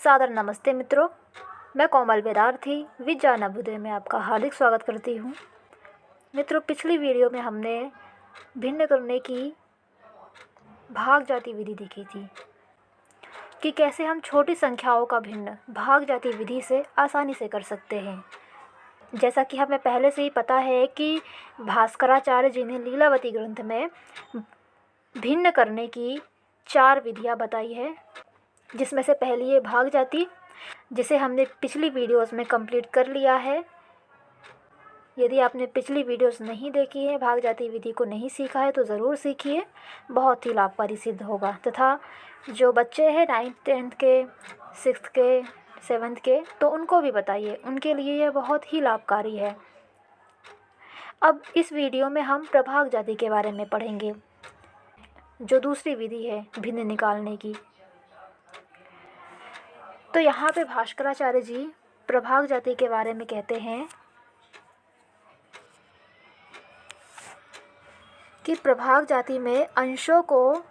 सादर नमस्ते मित्रों, मैं कोमल विद्यार्थी विद्या नवोदय में आपका हार्दिक स्वागत करती हूँ। मित्रों, पिछली वीडियो में हमने भिन्न करने की भाग जाति विधि देखी थी कि कैसे हम छोटी संख्याओं का भिन्न भाग जाति विधि से आसानी से कर सकते हैं। जैसा कि हमें पहले से ही पता है कि भास्कराचार्य जी ने लीलावती ग्रंथ में भिन्न करने की 4 विधियाँ बताई है, जिसमें से पहली है भाग जाति, जिसे हमने पिछली वीडियोस में कंप्लीट कर लिया है। यदि आपने पिछली वीडियोस नहीं देखी है, भाग जाति विधि को नहीं सीखा है, तो ज़रूर सीखिए, बहुत ही लाभकारी सिद्ध होगा। तथा जो बच्चे हैं 9th 10th के, 6th के, 7th के, तो उनको भी बताइए, उनके लिए यह बहुत ही लाभकारी है। अब इस वीडियो में हम प्रभाग जाति के बारे में पढ़ेंगे, जो दूसरी विधि है भिन्न निकालने की। तो यहाँ पे भास्कराचार्य जी प्रभाग जाति के बारे में कहते हैं कि प्रभाग जाति में अंशों को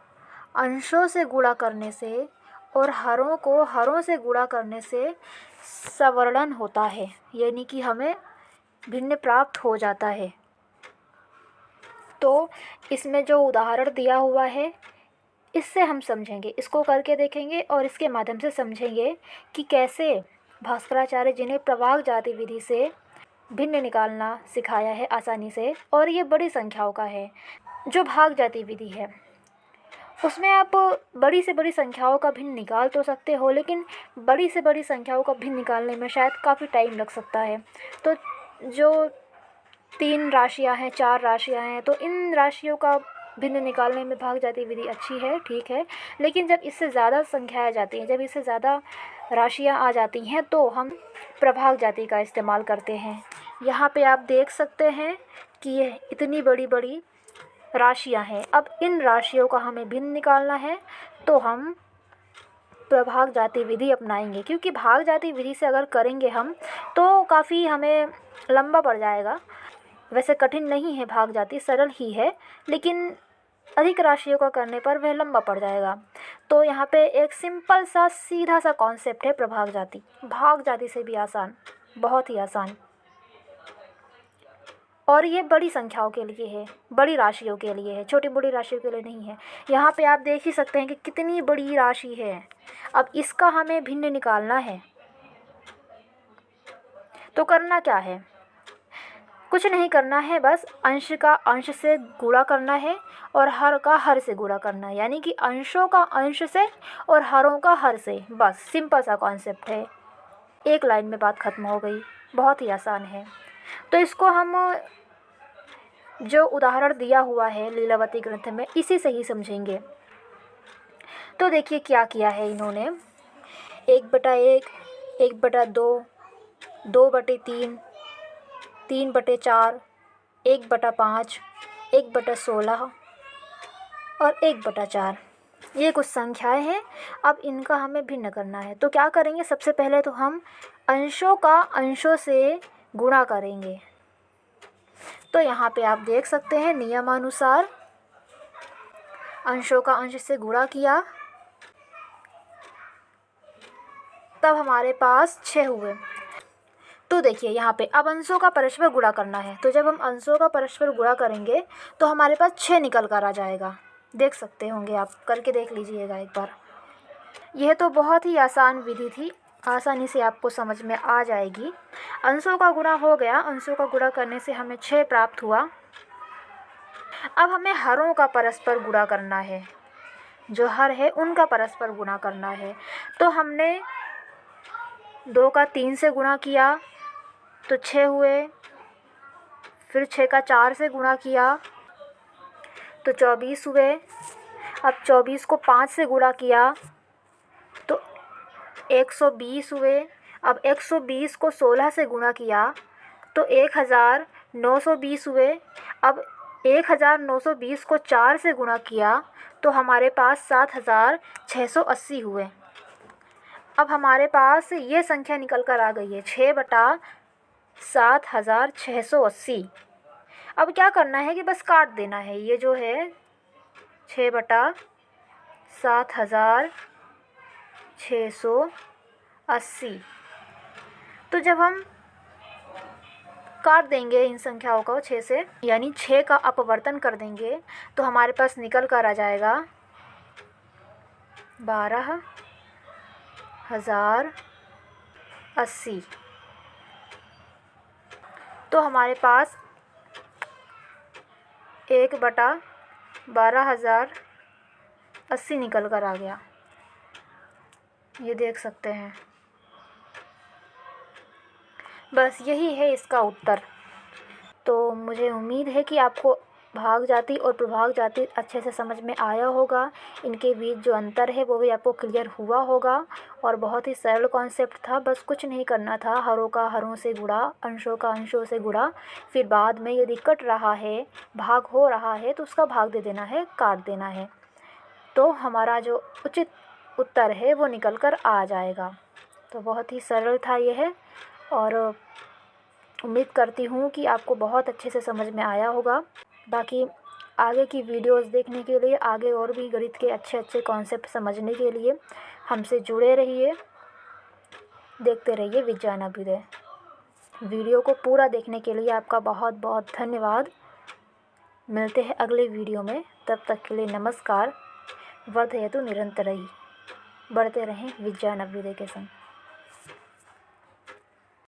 अंशों से गुणा करने से और हरों को हरों से गुणा करने से सवर्णन होता है, यानी कि हमें भिन्न प्राप्त हो जाता है। तो इसमें जो उदाहरण दिया हुआ है, इससे हम समझेंगे, इसको करके देखेंगे और इसके माध्यम से समझेंगे कि कैसे भास्कराचार्य जी ने प्रभाग जाति विधि से भिन्न निकालना सिखाया है आसानी से। और ये बड़ी संख्याओं का है। जो भाग जाति विधि है उसमें आप बड़ी से बड़ी संख्याओं का भिन्न निकाल तो सकते हो, लेकिन बड़ी से बड़ी संख्याओं का भिन्न निकालने में शायद काफ़ी टाइम लग सकता है। तो जो 3 राशियाँ हैं, 4 राशियाँ हैं, तो इन राशियों का भिन्न निकालने में भाग जाति विधि अच्छी है, ठीक है। लेकिन जब इससे ज़्यादा संख्या आ जाती हैं, जब इससे ज़्यादा राशियाँ आ जाती हैं, तो हम प्रभाग जाति का इस्तेमाल करते हैं। यहाँ पे आप देख सकते हैं कि ये इतनी बड़ी बड़ी राशियाँ हैं। अब इन राशियों का हमें भिन्न निकालना है, तो हम प्रभाग जाति विधि अपनाएंगे, क्योंकि भाग जाति विधि से अगर करेंगे हम तो काफ़ी हमें लंबा पड़ जाएगा। वैसे कठिन नहीं है भाग जाति, सरल ही है, लेकिन अधिक राशियों का करने पर वह लंबा पड़ जाएगा। तो यहाँ पे एक सिंपल सा सीधा सा कॉन्सेप्ट है प्रभाग जाति, भाग जाति से भी आसान, बहुत ही आसान। और ये बड़ी संख्याओं के लिए है, बड़ी राशियों के लिए है, छोटी बड़ी राशियों के लिए नहीं है। यहाँ पे आप देख ही सकते हैं कि कितनी बड़ी राशि है। अब इसका हमें भिन्न निकालना है, तो करना क्या है? कुछ नहीं करना है, बस अंश का अंश से गुणा करना है और हर का हर से गुणा करना है, यानी कि अंशों का अंश से और हरों का हर से। बस सिंपल सा कॉन्सेप्ट है, एक लाइन में बात खत्म हो गई, बहुत ही आसान है। तो इसको हम जो उदाहरण दिया हुआ है लीलावती ग्रंथ में, इसी से ही समझेंगे। तो देखिए क्या किया है इन्होंने, 1/1, 1/2, 2/3, 3/4, 1/5, 1/16 और 1/4। ये कुछ संख्याएं हैं। अब इनका हमें भिन्न करना है, तो क्या करेंगे? सबसे पहले तो हम अंशों का अंशों से गुणा करेंगे। तो यहाँ पे आप देख सकते हैं नियमानुसार अंशों का अंश से गुणा किया, तब हमारे पास 6 हुए। तो देखिए यहाँ पे अब अंशों का परस्पर गुणा करना है, तो जब हम अंशों का परस्पर गुणा करेंगे तो हमारे पास 6 निकल कर आ जाएगा। देख सकते होंगे आप, करके देख लीजिएगा एक बार। यह तो बहुत ही आसान विधि थी, आसानी से आपको समझ में आ जाएगी। अंशों का गुणा हो गया, अंशों का गुणा करने से हमें 6 प्राप्त हुआ। अब हमें हरों का परस्पर गुणा करना है, जो हर है उनका परस्पर गुणा करना है। तो हमने 2 का 3 से गुणा किया तो 6 हुए, फिर 6 का 4 से गुणा किया तो 24 हुए। अब 24 को 5 से गुणा किया तो 120 हुए। अब 120 को 16 से गुणा किया तो 1920 हुए। अब 1920 को 4 से गुणा किया तो हमारे पास 7680 हुए। अब हमारे पास ये संख्या निकल कर आ गई है, 6/7680। अब क्या करना है कि बस काट देना है, ये जो है 6/7680 80। तो जब हम काट देंगे इन संख्याओं को 6 से, यानी 6 का अपवर्तन कर देंगे, तो हमारे पास निकल कर आ जाएगा 12,080। तो हमारे पास 1/12,080 निकल कर आ गया, ये देख सकते हैं। बस यही है इसका उत्तर। तो मुझे उम्मीद है कि आपको भाग जाति और प्रभाग जाति अच्छे से समझ में आया होगा। इनके बीच जो अंतर है वो भी आपको क्लियर हुआ होगा और बहुत ही सरल कॉन्सेप्ट था। बस कुछ नहीं करना था, हरों का हरों से गुणा, अंशों का अंशों से गुणा, फिर बाद में यदि कट रहा है, भाग हो रहा है तो उसका भाग दे देना है, काट देना है, तो हमारा जो उचित उत्तर है वो निकल कर आ जाएगा। तो बहुत ही सरल था यह, और उम्मीद करती हूँ कि आपको बहुत अच्छे से समझ में आया होगा। बाकी आगे की वीडियोस देखने के लिए, आगे और भी गणित के अच्छे अच्छे कॉन्सेप्ट समझने के लिए हमसे जुड़े रहिए, देखते रहिए विज्ञान अभ्युदय। वीडियो को पूरा देखने के लिए आपका बहुत बहुत धन्यवाद। मिलते हैं अगले वीडियो में, तब तक के लिए नमस्कार। वर्धयतु निरंतरई, बढ़ते रहें विज्ञान अभ्युदय के संग।